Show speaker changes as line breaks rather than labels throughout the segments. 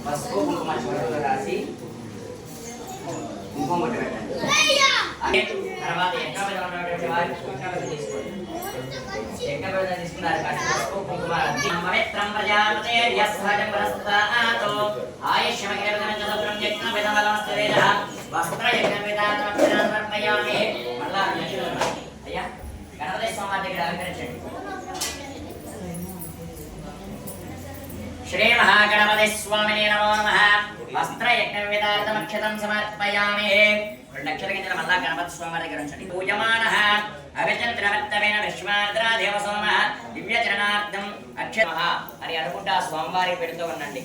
పసుపు కుంకుమ చివరిలో రాసి కుంకుమ బొట్టు పెట్టండి. తర్వాత యజ్ఞోపేతం వారు యజ్ఞోపేతం తీసుకోండి. యజ్ఞోపేతం తీసుకున్నారు పసుపు కుంకుమ పవిత్రం ప్రజాపతే యస్సహజం వరస్తాతో ఆయుష్యమగ్రవదనం చతుర్ం యజ్ఞోపేతం వలమస్తవేద వస్త్ర యజ్ఞోపేతాత్మం సమర్పయామి. మళ్ళా అయ్యా గణపతి స్వామి దగ్గర అలంకరించండి. श्री महागणपति स्वामिने नमो नमः. वस्त्र यज्ञ विदार्थमक्षतं समर्पयामि. नक्षत्रकेन्द्र मल्ला गणपति स्वामी దగ్గర ఉంచండి. పూజమానః అవిచంద్రవర్తవేన విశ్వార్ద్రా దేవసోమః దివ్యచరణార్థం అక్షతః అని అనుకుంటా స్వామివారి పెడుతూ ఉండండి.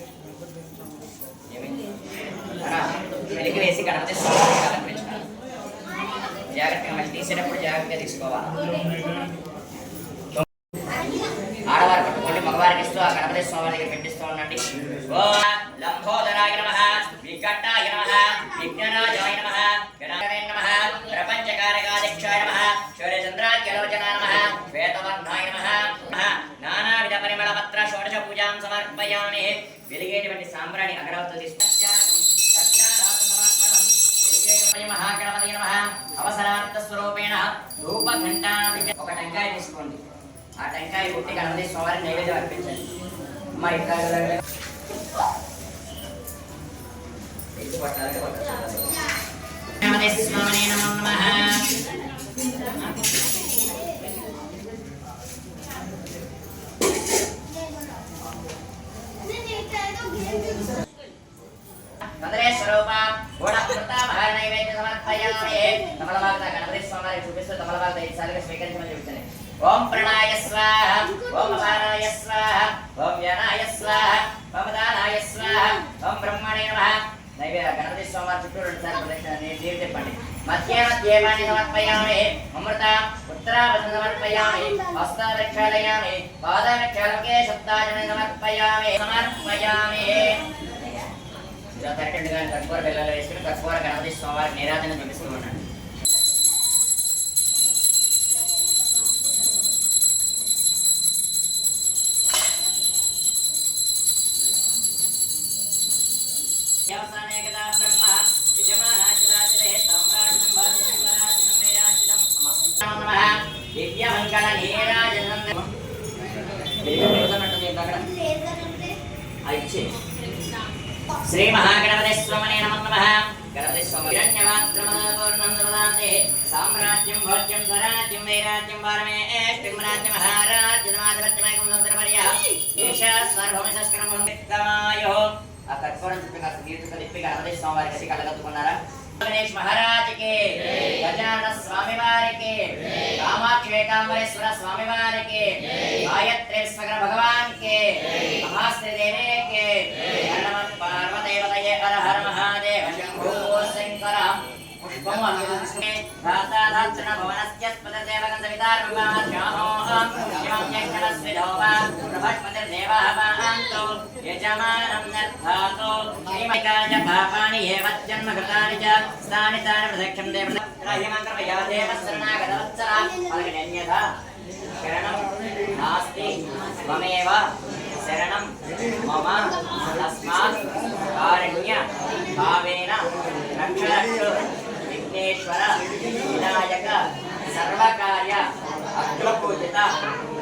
వెలికి వేసి గణపతి స్వామిని అలంకరించాలి. జాగ్రత్తగా మళ్ళీ తీసేటప్పుడు జాగ్రత్తగా తీసుకోవాలి. ఆడవారు పట్టుకోండి, మగవారికి ఇస్తూ ఆ గణపతి స్వామి దగ్గర పెట్టిస్తూ ఉండండి. ఓం లంబోదరాయ నమః, వికటాయ నమః, విఘ్నరాజాయ నమః, గణాధవే నమః, ప్రపంచకారకాధ్యక్షాయ నమః, సూర్యచంద్రాఖ్యలోచనాయ నమః, శ్వేతవర్ణాయ నమః. నానావిధ పరిమళ పత్ర షోడశ పూజాం సమర్పయామి. వెలిగేటువంటి సాంబ్రాణి అగరవత్తులు మహాగణపతి నమః. అవసరార్థ స్వరూపేణ రూపఘంటాది ఒక టెంకాయ తీసుకోండి. ఆ టెంకాయ కొట్టి గణపతి స్వామిని నైవేద్యం అర్పించండి. అమ్మ ఇట్లా గణపతి స్వామినే నమో నమః. స్వరూప నైవేద్య సమర్పయామి. తమలపాక గణపతి స్వామి చూపిస్తూ తమలపాక ఈసారిగా స్వీకరించమని చెప్తాను. ఓం ప్రణాయ స్వాహ, ఓం అపారాయ స్వాహ, ఓం వ్యానాయ స్వాహ, ఓం దానాయ స్వాహ, ఓం బ్రహ్మణే నమః. నైవేద్య గణపతి స్వామి చుట్టూ 2 సార్లు ప్రదక్షిణ నీరు చెప్పండి. మధ్య మధ్య పాణి సమర్పయామి. అమృత ఉత్తరావసన సమర్పయామి. హస్తారక్షాలయామి. పాదరక్షాలకే శబ్దాజన సమర్పయామి. కర్పూర బెల్లాలు వేసుకుని కర్పూర గణపతి స్వామి నీరాజన చూపిస్తూ ఉన్నాడు. శ్రీ మహాగణపతి స్వామినే నమో నమః. గణపతి స్వామి హిరణ్యవాత్రమదపూర్ణం దదాతే సామ్రాజ్యం భోజ్యం స్వరాజ్యం వైరాజ్యం వారమేష్టిం రాజ్యం మహారాజ్యమాధిపత్యమైకం సుందరపర్యః ఏష సర్వమశస్కరం విత్తమాయో. ఆ కర్పూరం చుట్టూ కాస్త నీరు చుట్టూ తిప్పి గణపతి స్వామి వారికి కళ్ళగత్తుకున్నారా? గణేష్ మహారాజుకి, గజానన స్వామి వారికి, కామాక్షి ఏకాంబరేశ్వర స్వామి వారికి, గాయత్రేశ్వర భగవాన్ కి, మహాశ్రీ దేవికి, పార్వదేవతయే హర హర మహాదేవ శంభో శంకర. పుష్పము అభివృద్ధి భాతాధాత్రణ భవనస్య స్పదదేవగం సవితార్మమాధ్యామోహం శివం యజ్ఞస్విధోవ ప్రభస్పతిర్దేవః పాహాంతో యజమానం నిర్ధాతో శ్రీమైకాయ పాపాని ఏవజ్జన్మ కృతాని చ స్థాని తాని ప్రదక్షం దేవతాయమంత్రమయా దేవశరణాగతవత్సరా పలకన్యథా శరణం నాస్తి త్వమేవ శరణం మమ తస్మాత్ కారుణ్య భావేన రక్ష రక్ష విఘ్నేశ్వర వినాయక సర్వకార్య అగ్రపూజిత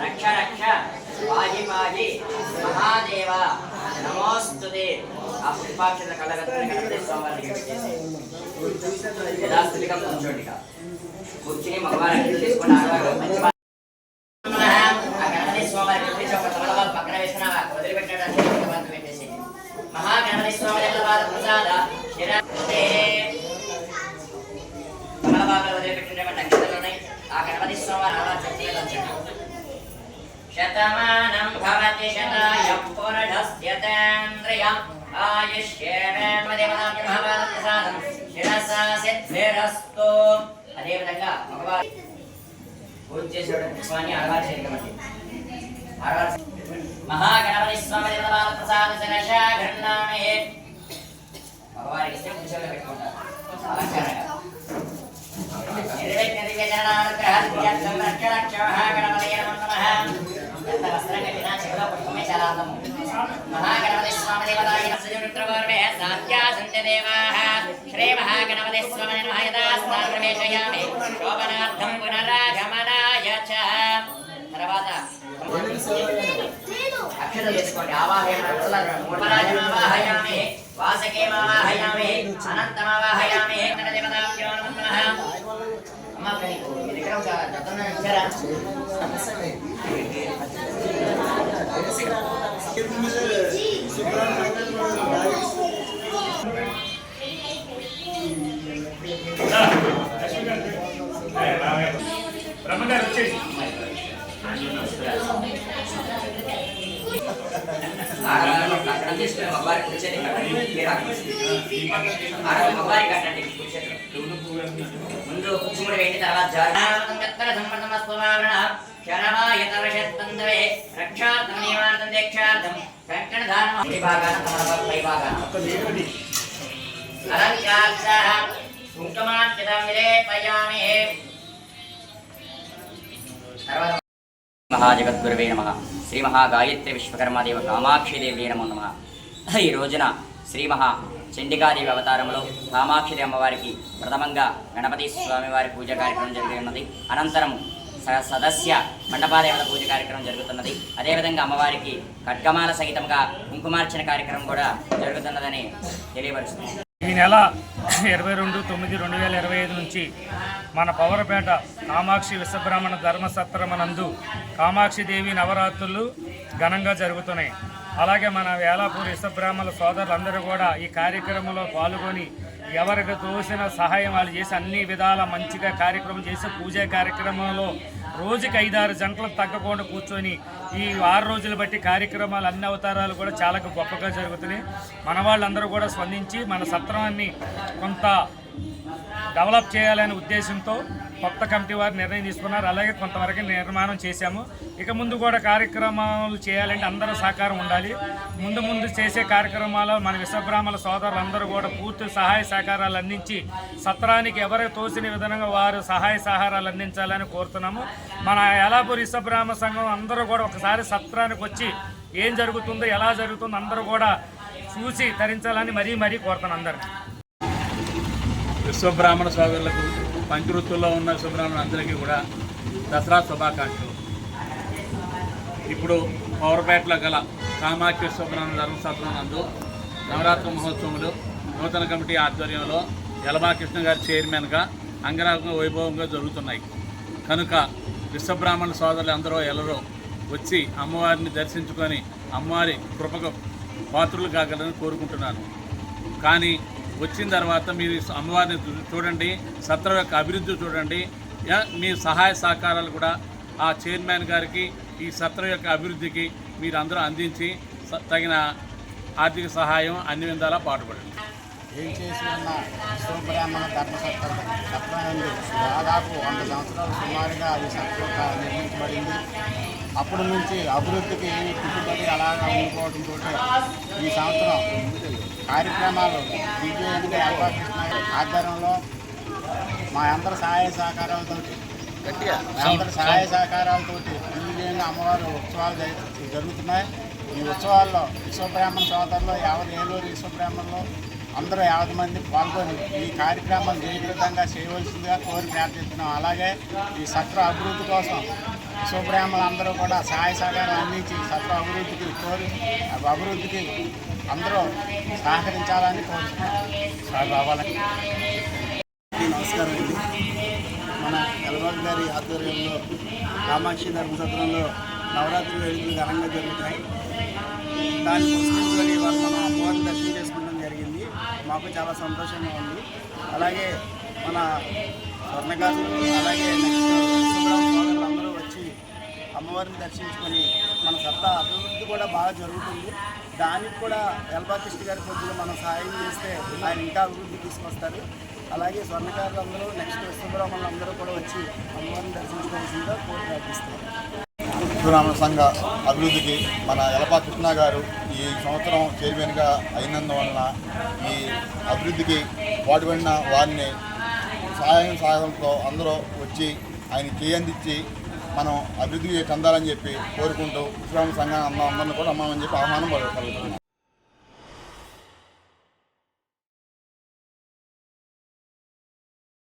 రక్ష రక్ష పాహి పాహి మహాదేవ నమోస్తుతే. ఆ పుష్పాక్షర కళగత్తుని గణపతి స్వామివారికి పెట్టేసి యథాస్థితిగా కూర్చోండి. కూర్చుని మగవారికి తీసుకొని ఆడవారు మంచి గణపతి స్వామివారికి ఒక తమలపాకు పక్కన వేసుకుని వదిలిపెట్టాడు పెట్టేసి మహాగణపతి స్వామి ప్రసాద తమలపాకులు వదిలిపెట్టినటువంటి అక్షతలు ఉన్నాయి. ఆ గణపతి స్వామి అలా చట్నీలు వచ్చాడు. శతమానం భవతి శతాయ పురుషస్యతేంద్రియ ఆయుష్యేవేంద్రదేవతాభ్యం భవత్ప్రసాదం శిరసా సిద్ధిరస్తు. అదేవిధంగా మగవారు పూజ చేసేటువంటి పుష్పాన్ని ఆడవారు చేయగలమండి. మహాగణపతి స్వామి దేవతాల ప్రసాద శిరసా గృహ్ణామి. మగవారికి ఇస్తే పురుషులు పెట్టుకుంటారు అలంకారంగా. మహాగణపతి స్వామి దేవతాయ रुद्रवर्मे सात्या सन्ति देवाः श्रीमहागणपतिः स्वमने नमः यथास्थानं प्रवेशयामि शोभनार्थं पुनरागमनाय च తర్వాత అక్షతలు వేసుకోండి ఆవాహయామి వాసకేమావాహయామి అనంతమావాహయామి దేవతాభ్యో నమః అమ్మ ఇక్కడ ఒక జతన ఇచ్చారా
బ్రహ్మగారు వచ్చేసి
ముందు కుచ్చుముడి వేటి తర్వాత రక్షార్థం నివారణం దీక్షార్థం కంకణ ధారణం పై భాగాన అలంకార కుంకుమార్చితం విలేపయామి తర్వాత మహాజగద్గురువే నమః శ్రీ మహాగాయత్రి విశ్వకర్మాదేవ కామాక్షిదేవి నమో నమః. ఈ రోజున శ్రీ మహా చండికాదేవి అవతారంలో కామాక్షిదేవి అమ్మవారికి ప్రథమంగా గణపతి స్వామివారి పూజ కార్యక్రమం జరుగుతున్నది. అనంతరం సదస్య మండపాదేవత పూజ కార్యక్రమం జరుగుతున్నది. అదేవిధంగా అమ్మవారికి ఖడ్గమాల సహితంగా కుంకుమార్చన కార్యక్రమం కూడా జరుగుతున్నదని తెలియపరుస్తుంది.
ఈ నెల 22/9/2025 నుంచి మన పవరపేట కామాక్షి విశ్వబ్రాహ్మణ ధర్మసత్రమనందు కామాక్షిదేవి నవరాత్రులు ఘనంగా జరుగుతున్నాయి. అలాగే మన వేలాపూర్ విశ్వబ్రాహ్మణుల సోదరులందరూ కూడా ఈ కార్యక్రమంలో పాల్గొని ఎవరికి తోసిన సహాయం వాళ్ళు చేసి అన్ని విధాల మంచిగా కార్యక్రమం చేసి పూజా కార్యక్రమంలో రోజుకి 5-6 గంటలు తగ్గకుండా కూర్చొని ఈ 6 రోజులు బట్టి కార్యక్రమాలు అన్ని అవతారాలు కూడా చాలా గొప్పగా జరుగుతున్నాయి. మన వాళ్ళందరూ కూడా స్పందించి మన సత్రాన్ని కొంత డెవలప్ చేయాలనే ఉద్దేశంతో కొత్త కమిటీ వారు నిర్ణయం తీసుకున్నారు. అలాగే కొంతవరకు నిర్మాణం చేశాము. ఇక ముందు కూడా కార్యక్రమాలు చేయాలంటే అందరూ సహకారం ఉండాలి. ముందు చేసే కార్యక్రమాలు మన విశ్వబ్రాహ్మణుల సోదరులందరూ కూడా పూర్తి సహాయ సహకారాలు అందించి సత్రానికి ఎవరికి తోసిన విధంగా వారు సహాయ సహకారాలు అందించాలని కోరుతున్నాము. మన యాలాపూర్ విశ్వబ్రాహ్మణ సంఘం అందరూ కూడా ఒకసారి సత్రానికి వచ్చి ఏం జరుగుతుందో ఎలా జరుగుతుందో అందరూ కూడా చూసి తరించాలని మరీ కోరుతున్నాను అందరూ.
విశ్వబ్రాహ్మణ సోదరులకు పంచవృత్తుల్లో ఉన్న విశ్వబ్రాహ్మణులందరికీ కూడా దసరా శుభాకాంక్షలు. ఇప్పుడు పవర్పేటలో గల కామాక్షి విశ్వబ్రాహ్మణ ధర్మసత్రం నందు నవరాత్రి మహోత్సవములు నూతన కమిటీ ఆధ్వర్యంలో యలమాకృష్ణ గారి చైర్మన్గా అంగరంగ వైభవంగా జరుగుతున్నాయి. కనుక విశ్వబ్రాహ్మణ సోదరులు అందరూ ఎల్లరూ వచ్చి అమ్మవారిని దర్శించుకొని అమ్మవారి కృపకు పాత్రులు కాగలని కోరుకుంటున్నాను. కానీ వచ్చిన తర్వాత మీరు అమ్మవారిని చూడండి, సత్రం యొక్క అభివృద్ధి చూడండి. మీ సహాయ సహకారాలు కూడా ఆ చైర్మన్ గారికి ఈ సత్రం యొక్క అభివృద్ధికి మీరు అందరూ అందించి తగిన ఆర్థిక సహాయం అన్ని విధాలా పాటుపడండి.
ఏం చేసి ఉన్న విశ్వబ్రాహ్మణ ధర్మసత్రం దాదాపు 100 సంవత్సరాలు సుమారుగా ఈ సత్రం నిర్మించబడింది. అప్పటి నుంచి అభివృద్ధికి పెట్టుబడి అలాగా ఉండిపోవడంతో ఈ సంవత్సరం కార్యక్రమాలు దిగ్విజయంగా యాలపాకృష్ణ ఆధ్వర్యంలో మా అందరి సహాయ సహకారాలతో దిగ్విజయంగా అమ్మవారు ఉత్సవాలు జరుగుతున్నాయి. ఈ ఉత్సవాల్లో విశ్వబ్రాహ్మణ సోదరులు ఏలూరు విశ్వబ్రాహ్మణులు అందరూ 50 మంది పాల్గొని ఈ కార్యక్రమాన్ని జయప్రదంగా చేయవలసిందిగా కోరి ప్రార్థిస్తున్నాం. అలాగే ఈ సత్ర అభివృద్ధి కోసం విశ్వబ్రాహ్మణులు అందరూ కూడా సహాయ సహకారం అందించి సత్ర అభివృద్ధికి అందరూ సహకరించాలని కోరుతున్నాం. రావాలని
నమస్కారం అండి. మన ఎలబాబు గారి ఆధ్వర్యంలో కామాక్షి ధర్మసత్రంలో నవరాత్రి వేడుకలు ఘనంగా జరుగుతాయి. దాన్ని పురస్కరించుకొని వాళ్ళు మన అమ్మవారిని దర్శనం చేసుకోవడం జరిగింది. మాకు చాలా సంతోషంగా ఉంది. అలాగే మన స్వర్ణకారులు అలాగే నెక్స్ట్ సోదరులందరూ వచ్చి అమ్మవారిని దర్శించుకొని మన సత్తా అభివృద్ధి కూడా బాగా జరుగుతుంది. దానికి కూడా యలపాకృష్ణ గారి కొద్దిగా మనం సహాయం చేస్తే ఆయన ఇంకా అభివృద్ధి తీసుకొస్తారు. అలాగే స్వర్ణకారులందరూ నెక్స్ట్ విశ్వబ్రాహ్మణులందరూ కూడా వచ్చి అమ్మవారిని దర్శించుకోవాల్సిందిగా కోరి ప్రార్థిస్తారు.
విశ్వబ్రాహ్మణ సంఘ అభివృద్ధికి మన యలపాకృష్ణ గారు ఈ సంవత్సరం చైర్మన్గా అయినందువలన ఈ అభివృద్ధికి పాటుపడిన వారిని సహాయంతో అందరూ వచ్చి ఆయన చేయందించి మనం అభివృద్ధి చెందాలని చెప్పి కోరుకుంటూ విశ్వబ్రాహ్మణ సంఘం అందరిని కూడా అమ్మామని చెప్పి ఆహ్వానం పలుకుతున్నాం.